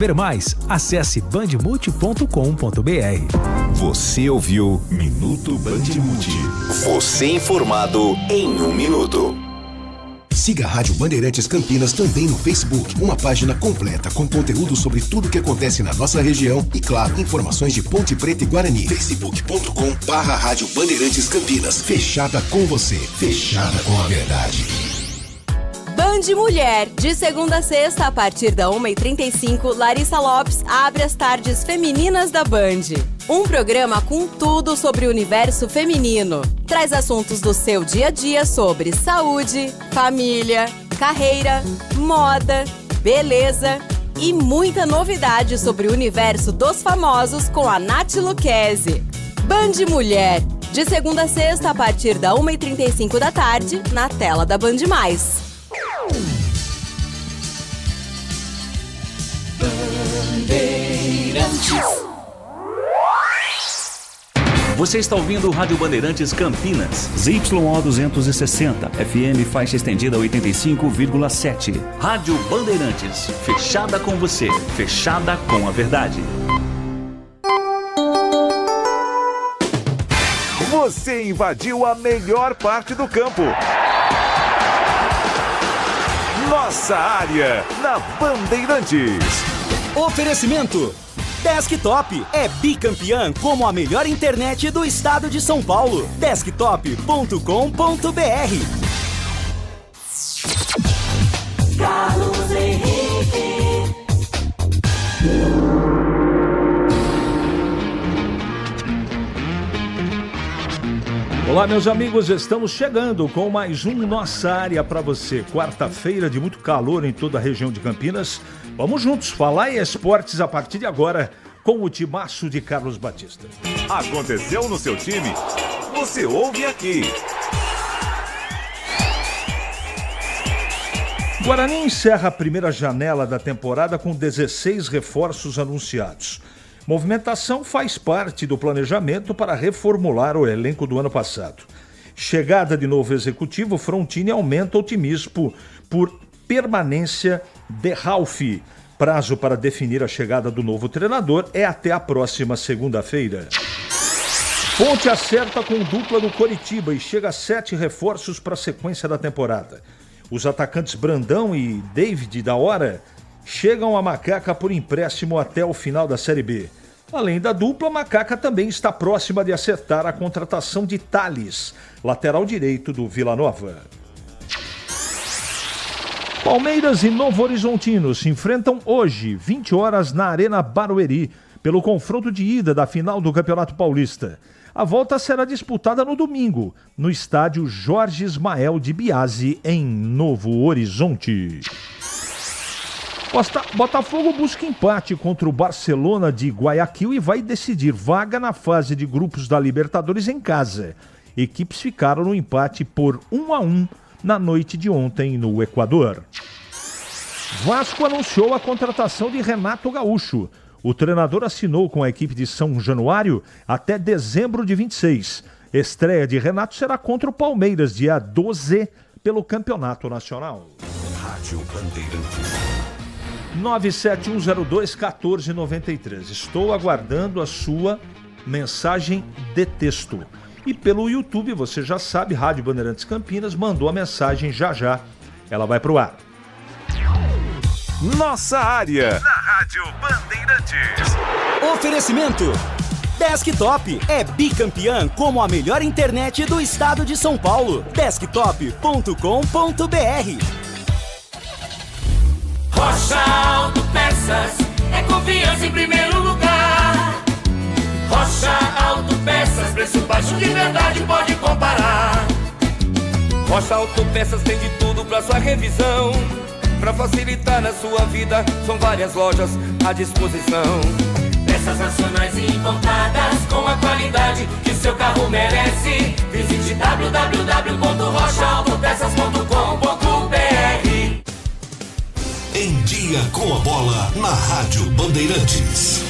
Ver mais, acesse bandmulti.com.br. Você ouviu Minuto Bandmuti. Você informado em 1 minuto. Siga a Rádio Bandeirantes Campinas também no Facebook. Uma página completa com conteúdo sobre tudo o que acontece na nossa região e, claro, informações de Ponte Preta e Guarani. facebook.com/Rádio Bandeirantes Campinas. Fechada com você. Fechada com a verdade. Band Mulher, de segunda a sexta, a partir da 1h35, Larissa Lopes abre as tardes femininas da Band. Um programa com tudo sobre o universo feminino. Traz assuntos do seu dia a dia sobre saúde, família, carreira, moda, beleza e muita novidade sobre o universo dos famosos com a Nath Lucchesi. Band Mulher, de segunda a sexta, a partir da 1h35 da tarde, na tela da Band+. Você está ouvindo o Rádio Bandeirantes Campinas, ZYO 260, FM faixa estendida 85,7. Rádio Bandeirantes, fechada com você, fechada com a verdade. Você invadiu a melhor parte do campo. Nossa área, na Bandeirantes. Oferecimento Desktop é bicampeã como a melhor internet do estado de São Paulo. Desktop.com.br. Carlos Henrique. Olá, meus amigos, estamos chegando com mais um Nossa Área para você. Quarta-feira de muito calor em toda a região de Campinas. Vamos juntos falar em esportes a partir de agora com o timaço de Carlos Batista. Aconteceu no seu time? Você ouve aqui. Guarani encerra a primeira janela da temporada com 16 reforços anunciados. Movimentação faz parte do planejamento para reformular o elenco do ano passado. Chegada de novo executivo, Frontini aumenta o otimismo por permanência de Ralf. Prazo para definir a chegada do novo treinador é até a próxima segunda-feira. Ponte acerta com dupla do Coritiba e chega a 7 reforços para a sequência da temporada. Os atacantes Brandão e David da Hora chegam a Macaca por empréstimo até o final da Série B. Além da dupla, Macaca também está próxima de acertar a contratação de Thales, lateral direito do Vila Nova. Palmeiras e Novo Horizontino se enfrentam hoje, 20 horas, na Arena Barueri, pelo confronto de ida da final do Campeonato Paulista. A volta será disputada no domingo, no estádio Jorge Ismael de Biasi, em Novo Horizonte. Botafogo busca empate contra o Barcelona de Guayaquil e vai decidir vaga na fase de grupos da Libertadores em casa. Equipes ficaram no empate por 1-1 na noite de ontem no Equador. Vasco anunciou a contratação de Renato Gaúcho. O treinador assinou com a equipe de São Januário até dezembro de 26. Estreia de Renato será contra o Palmeiras, dia 12, pelo Campeonato Nacional. Rádio Bandeirantes. 97102-1493. Estou aguardando a sua mensagem de texto. E pelo YouTube, você já sabe, Rádio Bandeirantes Campinas mandou a mensagem já. Ela vai pro ar. Nossa área, na Rádio Bandeirantes. Oferecimento Desktop é bicampeã como a melhor internet do estado de São Paulo. Desktop.com.br. Rocha Autopeças é confiança em primeiro lugar. Rocha Autopeças, preço baixo de verdade, pode comparar. Rocha Autopeças tem de tudo pra sua revisão. Pra facilitar na sua vida, são várias lojas à disposição. Peças nacionais e importadas com a qualidade que seu carro merece. Visite www.rochaautopeças.com.br. Em dia com a bola na Rádio Bandeirantes.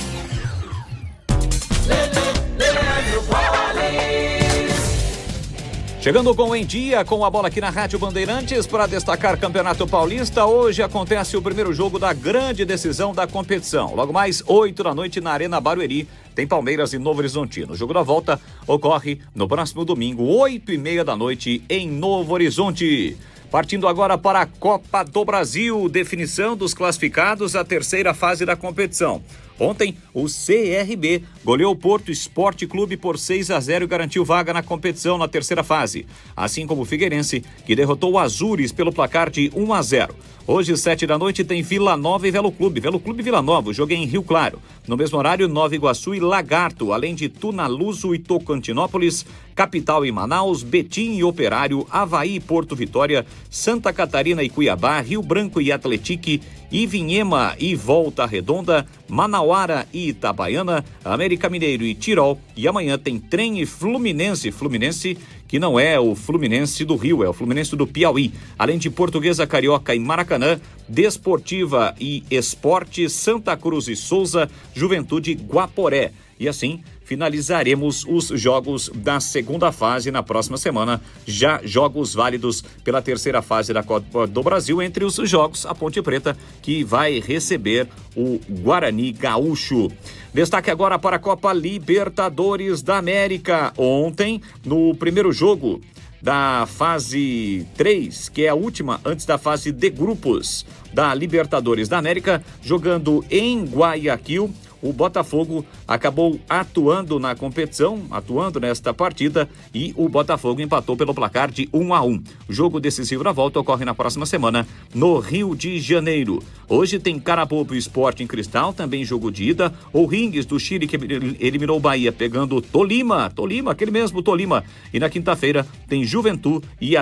Chegando com Em Dia, com a bola aqui na Rádio Bandeirantes para destacar Campeonato Paulista. Hoje acontece o primeiro jogo da grande decisão da competição. Logo mais 8 da noite na Arena Barueri, tem Palmeiras e Novo Horizontino. O jogo da volta ocorre no próximo domingo, 8h30 da noite em Novo Horizonte. Partindo agora para a Copa do Brasil, definição dos classificados à terceira fase da competição. Ontem, o CRB goleou o Porto Esporte Clube por 6-0 e garantiu vaga na competição na terceira fase. Assim como o Figueirense, que derrotou o Azures pelo placar de 1-0. Hoje, 7 da noite, tem Vila Nova e Velo Clube. Velo Clube Vila Nova, o jogo é em Rio Claro. No mesmo horário, Nova Iguaçu e Lagarto, além de Tunaluso e Tocantinópolis, Capital e Manaus, Betim e Operário, Avaí e Porto Vitória, Santa Catarina e Cuiabá, Rio Branco e Atletique, Ivinhema e Volta Redonda, Manauara e Itabaiana, América Mineiro e Tirol. E amanhã tem Trem e Fluminense. Fluminense que não é o Fluminense do Rio, é o Fluminense do Piauí. Além de Portuguesa, Carioca e Maracanã, Desportiva e Esporte, Santa Cruz e Souza, Juventude Guaporé. E assim finalizaremos os jogos da segunda fase na próxima semana. Já jogos válidos pela terceira fase da Copa do Brasil. Entre os jogos, a Ponte Preta, que vai receber o Guarani Gaúcho. Destaque agora para a Copa Libertadores da América. Ontem, no primeiro jogo da fase 3, que é a última antes da fase de grupos da Libertadores da América, jogando em Guayaquil, o Botafogo acabou atuando na competição, atuando nesta partida, e o Botafogo empatou pelo placar de 1-1. O jogo decisivo da volta ocorre na próxima semana no Rio de Janeiro. Hoje tem Carabobo e Sport em Cristal, também jogo de ida. O Ringues do Chile, que eliminou o Bahia, pegando Tolima, aquele mesmo Tolima. E na quinta-feira tem Juventude e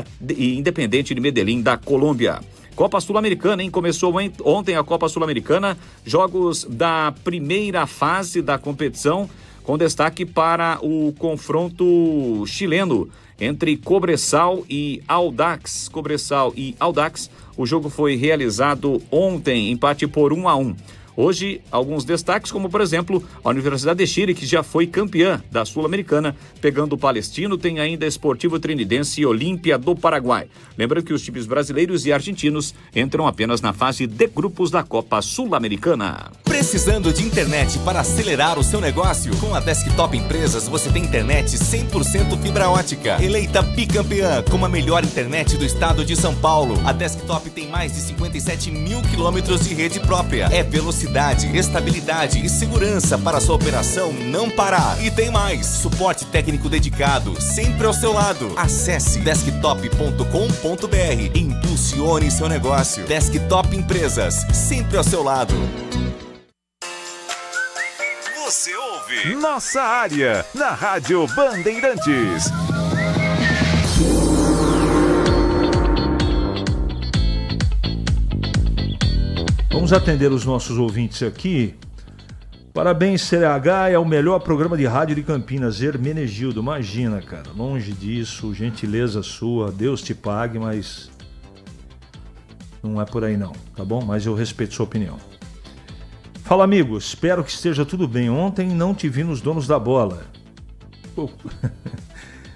Independente de Medellín da Colômbia. Copa Sul-Americana, hein? Começou ontem a Copa Sul-Americana, jogos da primeira fase da competição, com destaque para o confronto chileno entre Cobresal e Audax. O jogo foi realizado ontem, empate por 1-1. Hoje, alguns destaques, como por exemplo, a Universidade de Chile, que já foi campeã da Sul-Americana, pegando o Palestino, tem ainda Esportivo Trinidense e Olímpia do Paraguai. Lembrando que os times brasileiros e argentinos entram apenas na fase de grupos da Copa Sul-Americana. Precisando de internet para acelerar o seu negócio? Com a Desktop Empresas você tem internet 100% fibra ótica. Eleita bicampeã como a melhor internet do estado de São Paulo. A Desktop tem mais de 57 mil quilômetros de rede própria. É velocidade, estabilidade e segurança para sua operação não parar. E tem mais, suporte técnico dedicado, sempre ao seu lado. Acesse desktop.com.br e impulsione seu negócio. Desktop Empresas, sempre ao seu lado. Você ouve Nossa Área, na Rádio Bandeirantes. Vamos atender os nossos ouvintes aqui. Parabéns, CH, é o melhor programa de rádio de Campinas. Hermenegildo, imagina, cara, longe disso, gentileza sua, Deus te pague, mas não é por aí não, tá bom? Mas eu respeito sua opinião. Fala, amigos, espero que esteja tudo bem. Ontem não te vi nos Donos da Bola. Pô,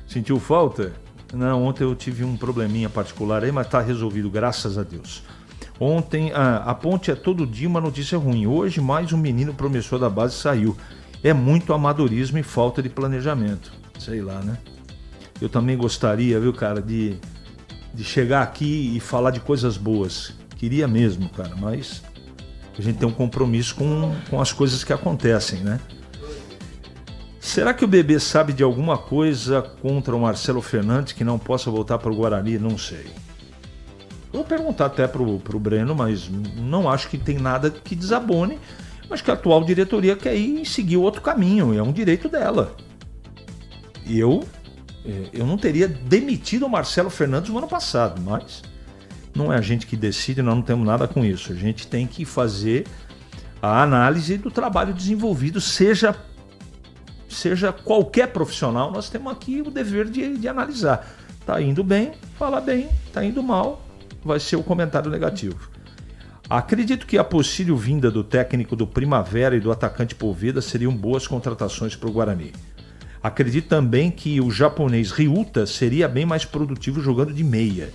sentiu falta? Não, ontem eu tive um probleminha particular aí, mas tá resolvido, graças a Deus. Ontem, a Ponte é todo dia uma notícia ruim. Hoje, mais um menino promissor da base saiu. É muito amadorismo e falta de planejamento. Sei lá, né? Eu também gostaria, viu, cara, de chegar aqui e falar de coisas boas. Queria mesmo, cara, mas a gente tem um compromisso com as coisas que acontecem, né? Será que o bebê sabe de alguma coisa contra o Marcelo Fernandes que não possa voltar para o Guarani? Não sei. Vou perguntar até pro Breno, mas não acho que tem nada que desabone. Acho que a atual diretoria quer ir seguir outro caminho, é um direito dela. E eu não teria demitido o Marcelo Fernandes no ano passado, mas não é a gente que decide, nós não temos nada com isso. A gente tem que fazer a análise do trabalho desenvolvido, seja qualquer profissional, nós temos aqui o dever de analisar. Tá indo bem, fala bem, tá indo mal, vai ser o comentário negativo. Acredito que a possível vinda do técnico do Primavera e do atacante Poveda seriam boas contratações para o Guarani. Acredito também que o japonês Ryuta seria bem mais produtivo jogando de meia.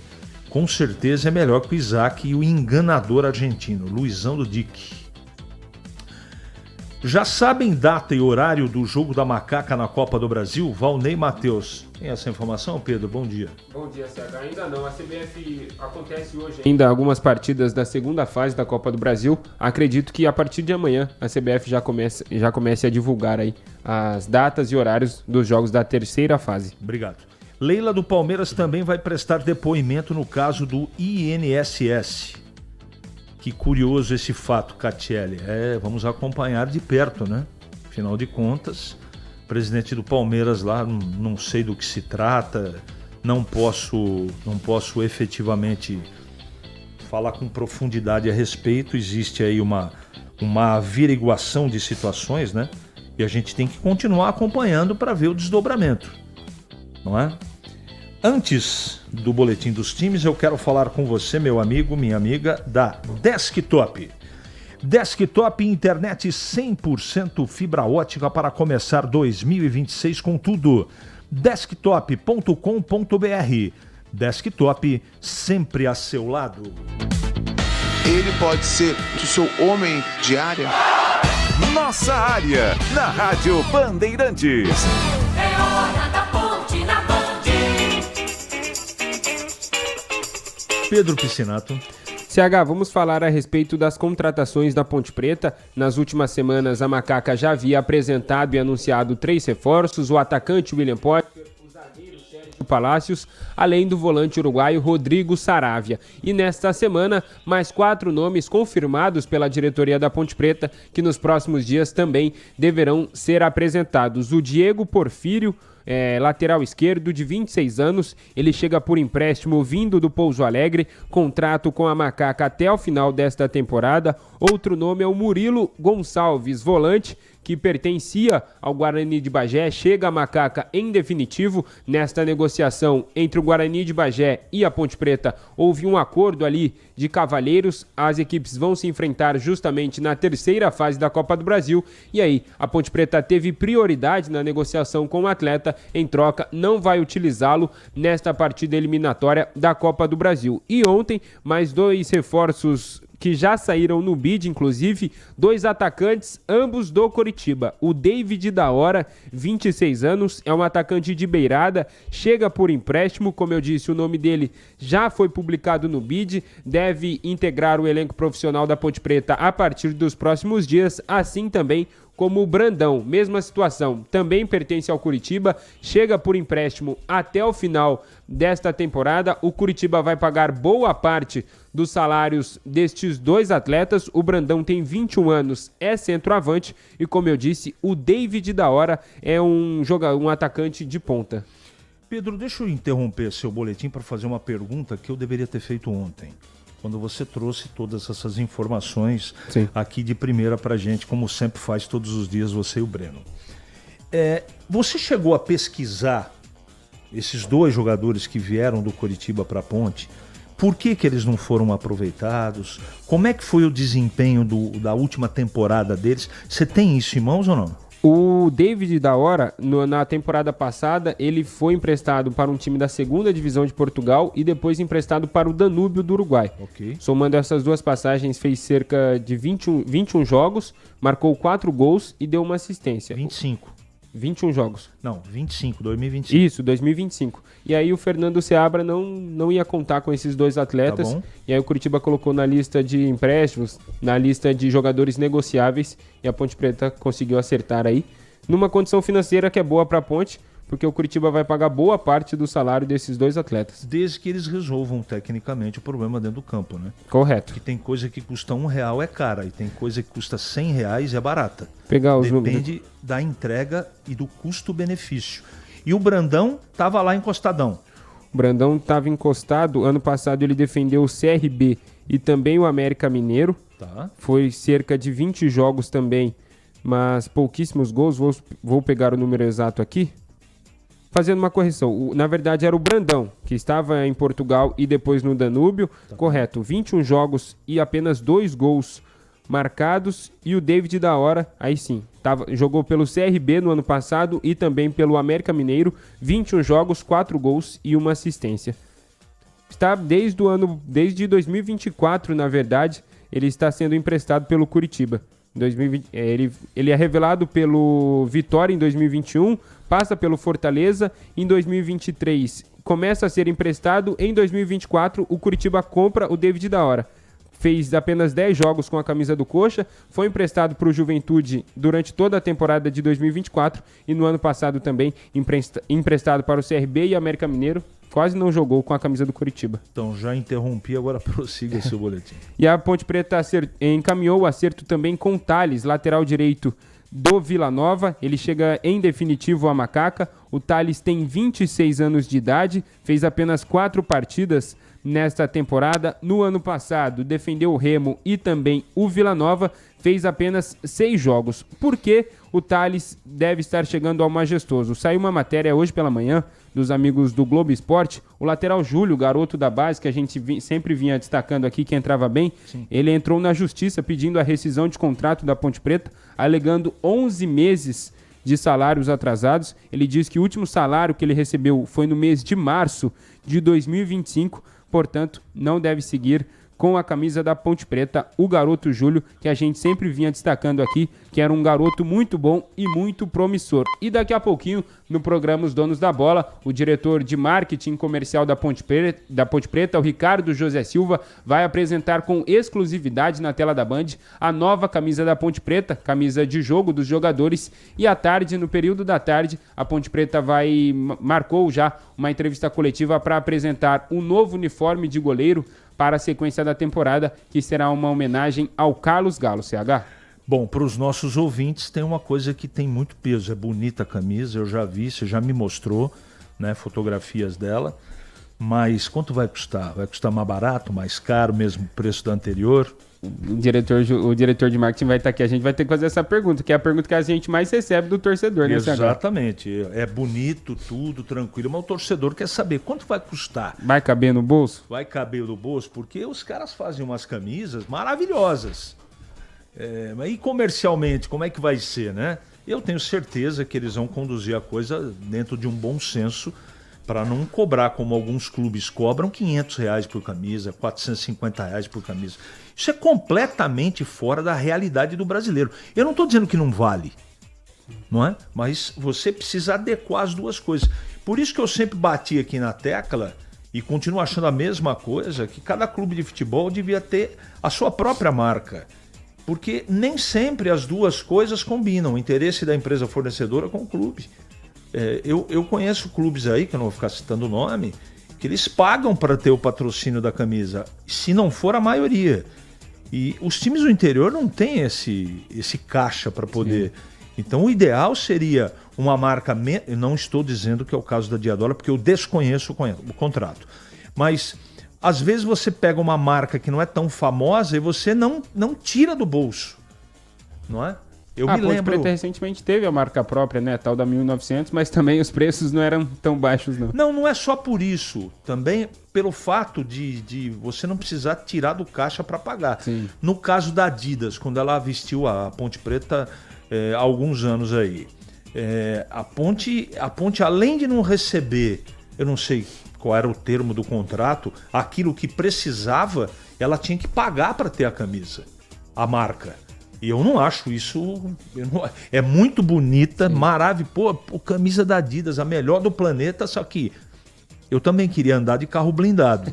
Com certeza é melhor que o Isaac e o enganador argentino, Luizão do Dick. Já sabem data e horário do jogo da Macaca na Copa do Brasil? Valnei Matheus. Tem essa informação, Pedro? Bom dia. Bom dia, CH. Ainda não. A CBF acontece hoje ainda algumas partidas da segunda fase da Copa do Brasil. Acredito que a partir de amanhã a CBF já comece a divulgar aí as datas e horários dos jogos da terceira fase. Obrigado. Leila do Palmeiras também vai prestar depoimento no caso do INSS. Que curioso esse fato, Catiele. Vamos acompanhar de perto, né? Afinal de contas, o presidente do Palmeiras lá, não sei do que se trata, não posso efetivamente falar com profundidade a respeito. Existe aí uma averiguação de situações, né? E a gente tem que continuar acompanhando para ver o desdobramento, não é? Antes do boletim dos times, eu quero falar com você, meu amigo, minha amiga, da Desktop. Desktop internet 100% fibra ótica para começar 2026 com tudo. Desktop.com.br. Desktop sempre a seu lado. Ele pode ser o seu homem de área? Nossa área, na Rádio Bandeirantes. É hora da ponte na Band. Pedro Piscinato. CH, vamos falar a respeito das contratações da Ponte Preta. Nas últimas semanas, a Macaca já havia apresentado e anunciado 3 reforços: o atacante William Potter, o zagueiro Sérgio Palácios, além do volante uruguaio Rodrigo Saravia. E nesta semana, mais 4 nomes confirmados pela diretoria da Ponte Preta, que nos próximos dias também deverão ser apresentados: o Diego Porfírio, lateral esquerdo, de 26 anos, ele chega por empréstimo vindo do Pouso Alegre, contrato com a Macaca até o final desta temporada. Outro nome é o Murilo Gonçalves, volante, que pertencia ao Guarani de Bagé, chega a Macaca em definitivo. Nesta negociação entre o Guarani de Bagé e a Ponte Preta, houve um acordo ali de cavalheiros. As equipes vão se enfrentar justamente na terceira fase da Copa do Brasil, e aí a Ponte Preta teve prioridade na negociação com o atleta, em troca não vai utilizá-lo nesta partida eliminatória da Copa do Brasil. E ontem, mais 2 reforços que já saíram no bid, inclusive 2 atacantes, ambos do Coritiba. O David da Hora, 26 anos, é um atacante de beirada, chega por empréstimo, como eu disse, o nome dele já foi publicado no bid, deve integrar o elenco profissional da Ponte Preta a partir dos próximos dias, assim também como o Brandão, mesma situação, também pertence ao Coritiba, chega por empréstimo até o final desta temporada. O Coritiba vai pagar boa parte dos salários destes 2 atletas. O Brandão tem 21 anos, é centroavante, e como eu disse, o David da Hora é um atacante de ponta. Pedro, deixa eu interromper seu boletim para fazer uma pergunta que eu deveria ter feito ontem, quando você trouxe todas essas informações aqui de primeira pra gente, como sempre faz todos os dias você e o Breno. Você chegou a pesquisar esses 2 jogadores que vieram do Coritiba para a Ponte? Por que eles não foram aproveitados? Como é que foi o desempenho da última temporada deles? Você tem isso em mãos ou não? O David da Hora, na temporada passada, ele foi emprestado para um time da 2ª divisão de Portugal e depois emprestado para o Danúbio do Uruguai. Okay. Somando essas 2 passagens, fez cerca de 21 jogos, marcou 4 gols e deu uma assistência. 21 jogos. Não, 25, 2025. Isso, 2025. E aí o Fernando Seabra não ia contar com esses 2 atletas. Tá bom. E aí o Coritiba colocou na lista de empréstimos, na lista de jogadores negociáveis, e a Ponte Preta conseguiu acertar aí, numa condição financeira que é boa para a Ponte, porque o Coritiba vai pagar boa parte do salário desses 2 atletas. Desde que eles resolvam tecnicamente o problema dentro do campo, né? Correto. Que tem coisa que custa R$1 é cara e tem coisa que custa R$100 é barata. Depende da entrega e do custo-benefício. E o Brandão estava lá encostadão. O Brandão estava encostado. Ano passado ele defendeu o CRB e também o América Mineiro. Tá. Foi cerca de 20 jogos também, mas pouquíssimos gols. Vou pegar o número exato aqui. Fazendo uma correção, na verdade era o Brandão, que estava em Portugal e depois no Danúbio. Tá. Correto, 21 jogos e apenas 2 gols marcados, e o David da Hora, aí sim, jogou pelo CRB no ano passado e também pelo América Mineiro, 21 jogos, 4 gols e 1 assistência. Está desde 2024, na verdade, ele está sendo emprestado pelo Curitiba. 2020, ele é revelado pelo Vitória em 2021, passa pelo Fortaleza, em 2023 começa a ser emprestado, em 2024 o Curitiba compra o David da Hora. Fez apenas 10 jogos com a camisa do Coxa, foi emprestado para o Juventude durante toda a temporada de 2024 e no ano passado também emprestado para o CRB e América Mineiro. Quase não jogou com a camisa do Curitiba. Então já interrompi, agora prossiga seu boletim. E a Ponte Preta encaminhou o acerto também com o Thales, lateral direito do Vila Nova. Ele chega em definitivo à Macaca. O Thales tem 26 anos de idade, fez apenas 4 partidas nesta temporada. No ano passado defendeu o Remo e também o Vila Nova, fez apenas 6 jogos. Por que o Thales deve estar chegando ao Majestoso? Saiu uma matéria hoje pela manhã dos amigos do Globo Esporte. O lateral Júlio, garoto da base, que a gente sempre vinha destacando aqui, que entrava bem, sim, ele entrou na justiça pedindo a rescisão de contrato da Ponte Preta, alegando 11 meses de salários atrasados. Ele diz que o último salário que ele recebeu foi no mês de março de 2025, portanto, não deve seguir com a camisa da Ponte Preta, o garoto Júlio, que a gente sempre vinha destacando aqui, que era um garoto muito bom e muito promissor. E daqui a pouquinho, no programa Os Donos da Bola, o diretor de marketing comercial da Ponte Preta, o Ricardo José Silva, vai apresentar com exclusividade na tela da Band a nova camisa da Ponte Preta, camisa de jogo dos jogadores. E à tarde, no período da tarde, a Ponte Preta marcou já uma entrevista coletiva para apresentar um novo uniforme de goleiro para a sequência da temporada, que será uma homenagem ao Carlos Galo, CH. Bom, para os nossos ouvintes tem uma coisa que tem muito peso, é bonita a camisa, eu já vi, você já me mostrou, né, fotografias dela, mas quanto vai custar? Vai custar mais barato, mais caro, mesmo preço da anterior? O diretor de marketing vai estar aqui, a gente vai ter que fazer essa pergunta, que é a pergunta que a gente mais recebe do torcedor, né? Exatamente, é bonito, tudo, tranquilo, mas o torcedor quer saber quanto vai custar. Vai caber no bolso? Vai caber no bolso, porque os caras fazem umas camisas maravilhosas. E comercialmente, como é que vai ser, né? Eu tenho certeza que eles vão conduzir a coisa dentro de um bom senso, para não cobrar como alguns clubes cobram, R$500 por camisa, R$450 por camisa. Isso é completamente fora da realidade do brasileiro. Eu não estou dizendo que não vale, não é? Mas você precisa adequar as duas coisas. Por isso que eu sempre bati aqui na tecla e continuo achando a mesma coisa, que cada clube de futebol devia ter a sua própria marca. Porque nem sempre as duas coisas combinam, o interesse da empresa fornecedora com o clube. Eu conheço clubes aí, que eu não vou ficar citando o nome, que eles pagam para ter o patrocínio da camisa, se não for a maioria. E os times do interior não têm esse caixa para poder. Sim. Então o ideal seria uma marca... Eu não estou dizendo que é o caso da Diadora, porque eu desconheço o contrato. Mas às vezes você pega uma marca que não é tão famosa e você não tira do bolso, não é? A Ponte Preta recentemente teve a marca própria, né, tal da 1900, mas também os preços não eram tão baixos, não. Não é só por isso. Também pelo fato de você não precisar tirar do caixa para pagar. Sim. No caso da Adidas, quando ela vestiu a Ponte Preta há alguns anos aí, a Ponte, além de não receber, eu não sei qual era o termo do contrato, aquilo que precisava, ela tinha que pagar para ter a camisa, a marca. E eu não acho isso... É muito bonita, maravilhosa. Pô, camisa da Adidas, a melhor do planeta, só que eu também queria andar de carro blindado.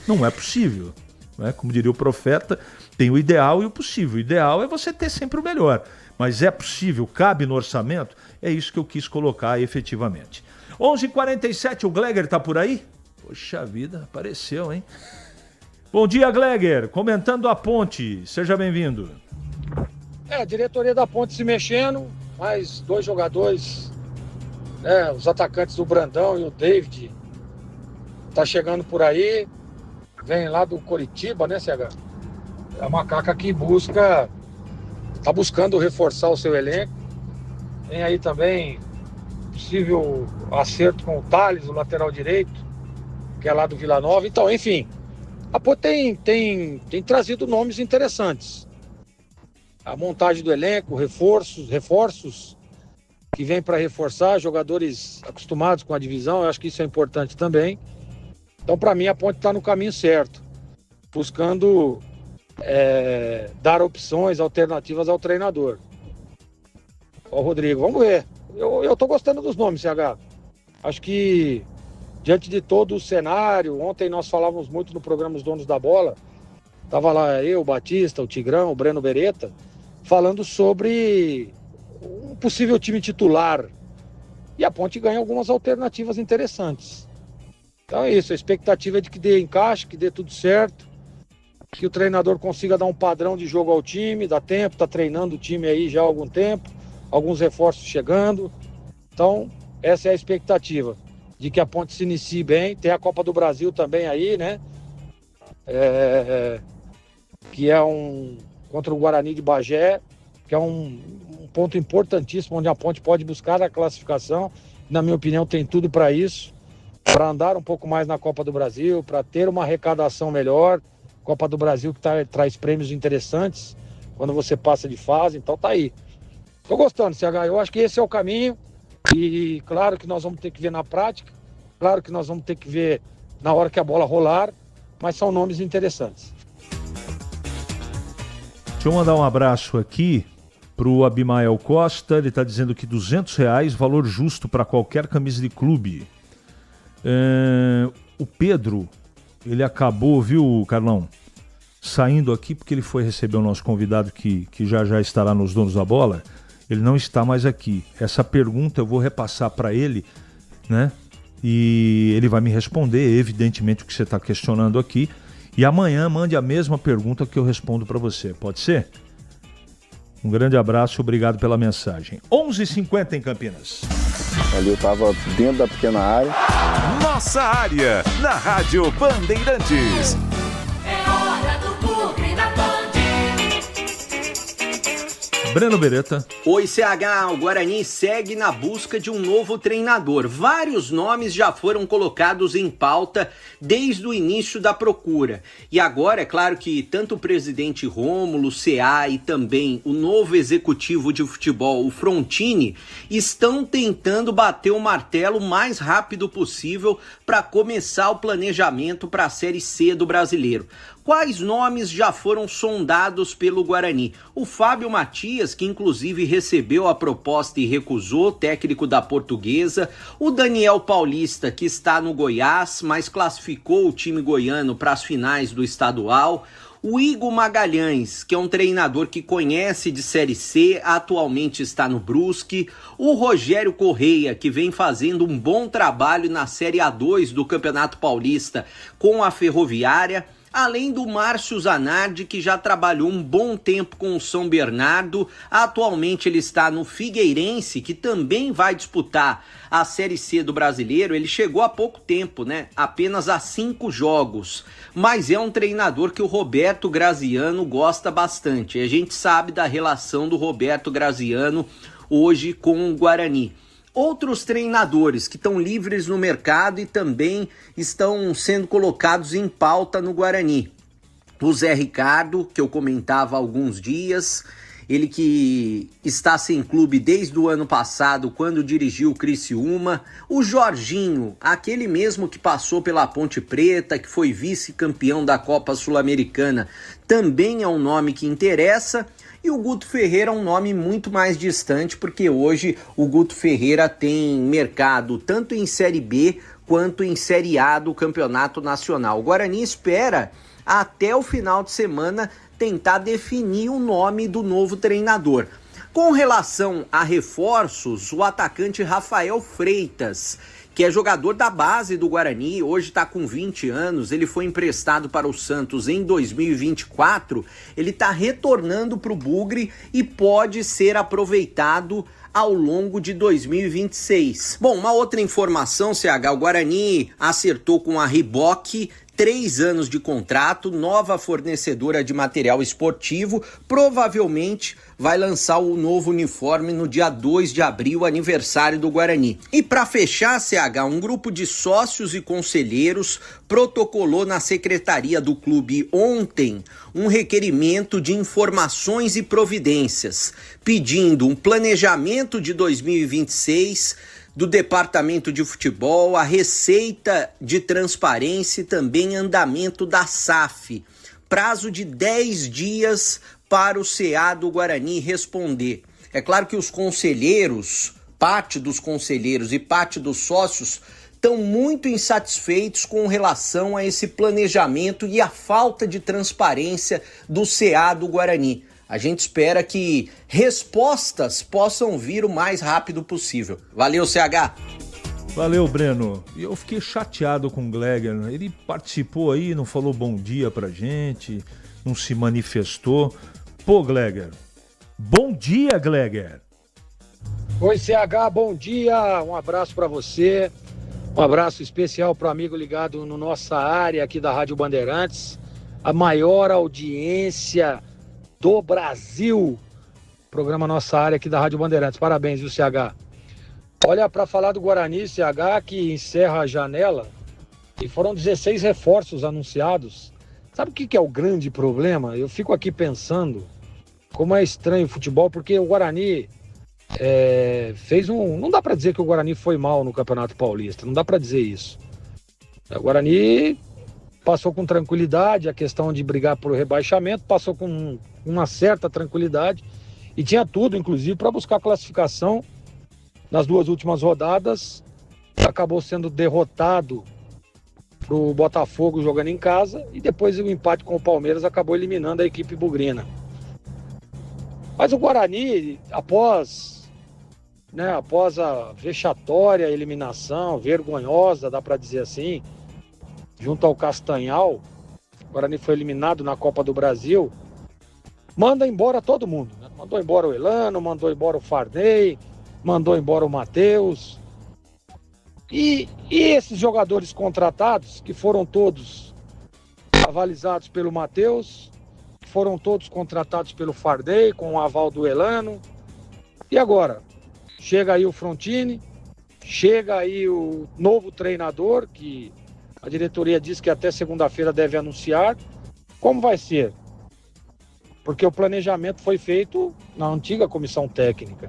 Não é possível, né? Como diria o profeta, tem o ideal e o possível. O ideal é você ter sempre o melhor. Mas é possível, cabe no orçamento? É isso que eu quis colocar efetivamente. 11h47, o Gleger tá por aí? Poxa vida, apareceu, hein? Bom dia, Gleger. Comentando a Ponte. Seja bem-vindo. A diretoria da Ponte se mexendo, mais 2 jogadores, né, os atacantes do Brandão e o David, tá chegando por aí, vem lá do Coritiba, né, CH? É a Macaca que tá buscando reforçar o seu elenco. Tem aí também possível acerto com o Thales, o lateral direito, que é lá do Vila Nova. Então, enfim, a Ponte tem trazido nomes interessantes. a montagem do elenco, reforços que vem para reforçar, jogadores acostumados com a divisão, eu acho que isso é importante também. Então, para mim, a Ponte está no caminho certo, buscando dar opções, alternativas ao treinador. Ó, Rodrigo, vamos ver. Eu tô gostando dos nomes, CH. Acho que, diante de todo o cenário, ontem nós falávamos muito no programa Os Donos da Bola, tava lá eu, o Batista, o Tigrão, o Breno Beretta, falando sobre um possível time titular. E a Ponte ganha algumas alternativas interessantes. Então é isso, a expectativa é de que dê encaixe, que dê tudo certo, que o treinador consiga dar um padrão de jogo ao time, dá tempo, tá treinando o time aí já há algum tempo, alguns reforços chegando. Então, essa é a expectativa, de que a Ponte se inicie bem. Tem a Copa do Brasil também aí, né? Que é contra o Guarani de Bagé, que é um ponto importantíssimo, onde a Ponte pode buscar a classificação. Na minha opinião, tem tudo para isso, para andar um pouco mais na Copa do Brasil, para ter uma arrecadação melhor. Copa do Brasil que traz prêmios interessantes quando você passa de fase, então tá aí. Tô gostando, CH, eu acho que esse é o caminho e claro que nós vamos ter que ver na prática, claro que nós vamos ter que ver na hora que a bola rolar, mas são nomes interessantes. Deixa eu mandar um abraço aqui pro Abimael Costa, ele tá dizendo que R$200, valor justo para qualquer camisa de clube. O Pedro, ele acabou, viu, Carlão, saindo aqui porque ele foi receber o nosso convidado que já estará nos Donos da Bola. Ele não está mais aqui. Essa pergunta eu vou repassar para ele, né? E ele vai me responder, evidentemente, o que você está questionando aqui. E amanhã mande a mesma pergunta que eu respondo para você. Pode ser? Um grande abraço, obrigado pela mensagem. 11h50 em Campinas. Ali eu estava dentro da pequena área. Nossa área, na Rádio Bandeirantes. É hora do Bugre da Band. Breno Beretta. Oi, CH, o Guarani segue na busca de um novo treinador. Vários nomes já foram colocados em pauta desde o início da procura. E agora, é claro que tanto o presidente Rômulo, CA e também o novo executivo de futebol, o Frontini, estão tentando bater o martelo o mais rápido possível para começar o planejamento para a Série C do Brasileiro. Quais nomes já foram sondados pelo Guarani? O Fábio Matias, que inclusive recebeu a proposta e recusou, técnico da Portuguesa. O Daniel Paulista, que está no Goiás, mas classificou o time goiano para as finais do estadual. O Igor Magalhães, que é um treinador que conhece de Série C, atualmente está no Brusque. O Rogério Correia, que vem fazendo um bom trabalho na Série A2 do Campeonato Paulista com a Ferroviária. Além do Márcio Zanardi, que já trabalhou um bom tempo com o São Bernardo, atualmente ele está no Figueirense, que também vai disputar a Série C do Brasileiro. Ele chegou há pouco tempo, né? Apenas há 5 jogos, mas é um treinador que o Roberto Graziano gosta bastante. A gente sabe da relação do Roberto Graziano hoje com o Guarani. Outros treinadores que estão livres no mercado e também estão sendo colocados em pauta no Guarani. O Zé Ricardo, que eu comentava há alguns dias, ele que está sem clube desde o ano passado, quando dirigiu o Criciúma. O Jorginho, aquele mesmo que passou pela Ponte Preta, que foi vice-campeão da Copa Sul-Americana, também é um nome que interessa. E o Guto Ferreira é um nome muito mais distante, porque hoje o Guto Ferreira tem mercado tanto em Série B quanto em Série A do Campeonato Nacional. O Guarani espera, até o final de semana, tentar definir o nome do novo treinador. Com relação a reforços, o atacante Rafael Freitas, que é jogador da base do Guarani, hoje está com 20 anos, ele foi emprestado para o Santos em 2024, ele está retornando para o Bugre e pode ser aproveitado ao longo de 2026. Bom, uma outra informação, CH, o Guarani acertou com a Reebok, 3 anos de contrato, nova fornecedora de material esportivo, provavelmente vai lançar o novo uniforme no dia 2 de abril, aniversário do Guarani. E para fechar, CH, um grupo de sócios e conselheiros protocolou na secretaria do clube ontem um requerimento de informações e providências, pedindo um planejamento de 2026 do Departamento de Futebol, a receita de transparência e também andamento da SAF. Prazo de 10 dias para o CA do Guarani responder. É claro que os conselheiros, parte dos conselheiros e parte dos sócios, estão muito insatisfeitos com relação a esse planejamento e a falta de transparência do CA do Guarani. A gente espera que respostas possam vir o mais rápido possível. Valeu, CH! Valeu, Breno. E eu fiquei chateado com o Gleger. Ele participou aí, não falou bom dia pra gente, não se manifestou. Pô, Gleger. Bom dia, Gleger. Oi, CH, bom dia. Um abraço pra você. Um abraço especial pro amigo ligado no nossa área aqui da Rádio Bandeirantes. A maior audiência do Brasil. Programa Nossa Área aqui da Rádio Bandeirantes. Parabéns, viu, CH? Olha, para falar do Guarani, CH, que encerra a janela, e foram 16 reforços anunciados. Sabe o que é o grande problema? Eu fico aqui pensando como é estranho o futebol, porque o Guarani fez um... Não dá para dizer que o Guarani foi mal no Campeonato Paulista, não dá para dizer isso. O Guarani passou com tranquilidade a questão de brigar por rebaixamento, passou com uma certa tranquilidade e tinha tudo, inclusive, para buscar classificação nas 2 últimas rodadas. Acabou sendo derrotado pro Botafogo jogando em casa e depois o empate com o Palmeiras acabou eliminando a equipe bugrina. Mas o Guarani, após a vexatória eliminação, vergonhosa, dá para dizer assim, junto ao Castanhal, o Guarani foi eliminado na Copa do Brasil, manda embora todo mundo, né? Mandou embora o Elano, mandou embora o Farney, mandou embora o Matheus. E esses jogadores contratados, que foram todos avalizados pelo Matheus, que foram todos contratados pelo Farney, com o aval do Elano. E agora? Chega aí o Frontini, chega aí o novo treinador, que a diretoria diz que até segunda-feira deve anunciar. Como vai ser? Porque o planejamento foi feito na antiga comissão técnica.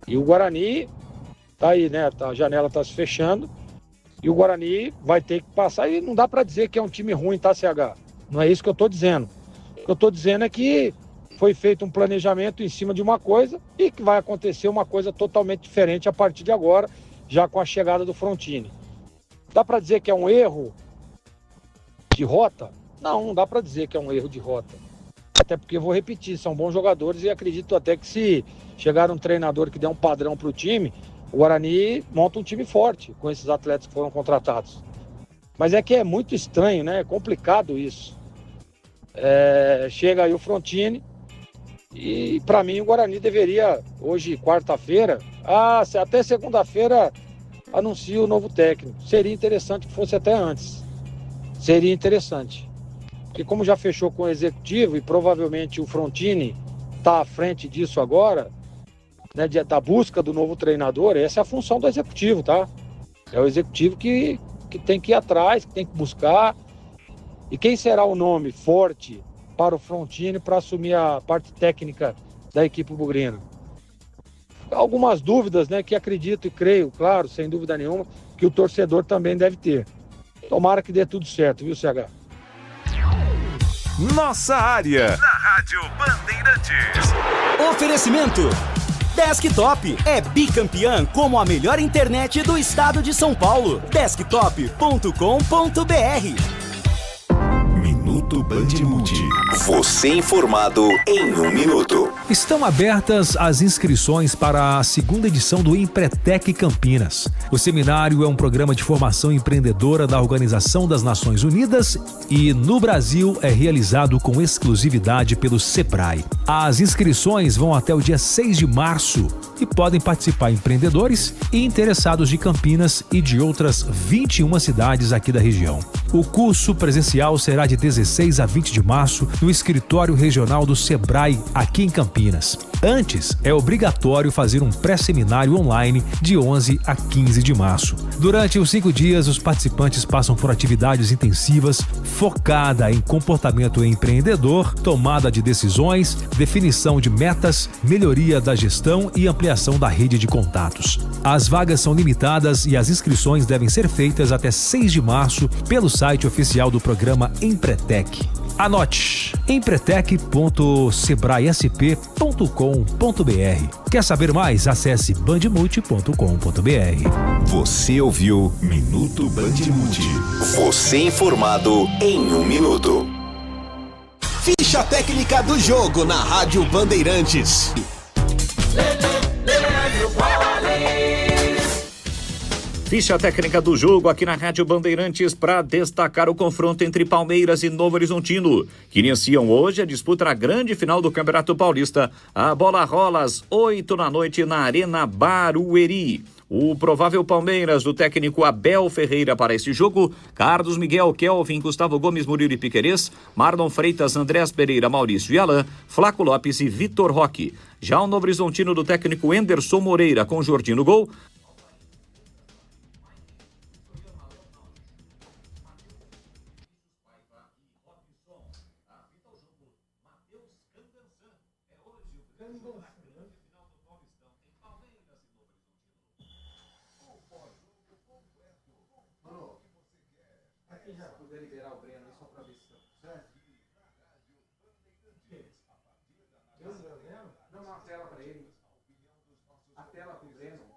E o Guarani tá aí, né? A janela tá se fechando. E o Guarani vai ter que passar. E não dá para dizer que é um time ruim, tá, CH? Não é isso que eu tô dizendo. O que eu tô dizendo é que foi feito um planejamento em cima de uma coisa e que vai acontecer uma coisa totalmente diferente a partir de agora, já com a chegada do Frontini. Dá para dizer que é um erro de rota? Não dá para dizer que é um erro de rota. Até porque, vou repetir, são bons jogadores e acredito até que se chegar um treinador que der um padrão para o time, o Guarani monta um time forte com esses atletas que foram contratados. Mas é que é muito estranho, né? É complicado isso. Chega aí o Frontini e para mim o Guarani deveria, hoje quarta-feira, até segunda-feira anuncia o novo técnico. Seria interessante que fosse até antes. Seria interessante. Porque como já fechou com o executivo e provavelmente o Frontini está à frente disso agora, né, da busca do novo treinador, essa é a função do executivo, tá? É o executivo que tem que ir atrás, que tem que buscar. E quem será o nome forte para o Frontini para assumir a parte técnica da equipe bugrina? Algumas dúvidas, né, que acredito e creio, claro, sem dúvida nenhuma, que o torcedor também deve ter. Tomara que dê tudo certo, viu, CH? Nossa área, na Rádio Bandeirantes. Oferecimento Desktop é bicampeã como a melhor internet do estado de São Paulo. Desktop.com.br. Minuto Band Multi. Você informado em 1 minuto. Estão abertas as inscrições para a segunda edição do Empretec Campinas. O seminário é um programa de formação empreendedora da Organização das Nações Unidas e, no Brasil, é realizado com exclusividade pelo Sebrae. As inscrições vão até o dia 6 de março e podem participar empreendedores e interessados de Campinas e de outras 21 cidades aqui da região. O curso presencial será de 16 a 20 de março no escritório regional do Sebrae, aqui em Campinas. Antes, é obrigatório fazer um pré-seminário online de 11 a 15 de março. Durante os 5 dias, os participantes passam por atividades intensivas focada em comportamento empreendedor, tomada de decisões, definição de metas, melhoria da gestão e ampliação da rede de contatos. As vagas são limitadas e as inscrições devem ser feitas até 6 de março pelo site oficial do programa Empretec. Anote: empretec.sebraesp.com.br. Quer saber mais? Acesse bandmulti.com.br. Você ouviu Minuto Bandmulti. Você informado em 1 minuto. Ficha técnica do jogo na Rádio Bandeirantes. Ficha técnica do jogo aqui na Rádio Bandeirantes para destacar o confronto entre Palmeiras e Novo Horizontino, que iniciam hoje a disputa na grande final do Campeonato Paulista. A bola rola às 8 da noite na Arena Barueri. O provável Palmeiras do técnico Abel Ferreira para esse jogo: Carlos Miguel, Kelvin, Gustavo Gomes, Murilo e Piquerez, Marlon Freitas, Andrés Pereira, Maurício e Alain, Flaco Lopes e Vitor Roque. Já o Novo Horizontino do técnico Enderson Moreira com Jordi no gol. Não, a tela para ele. A tela com o Breno.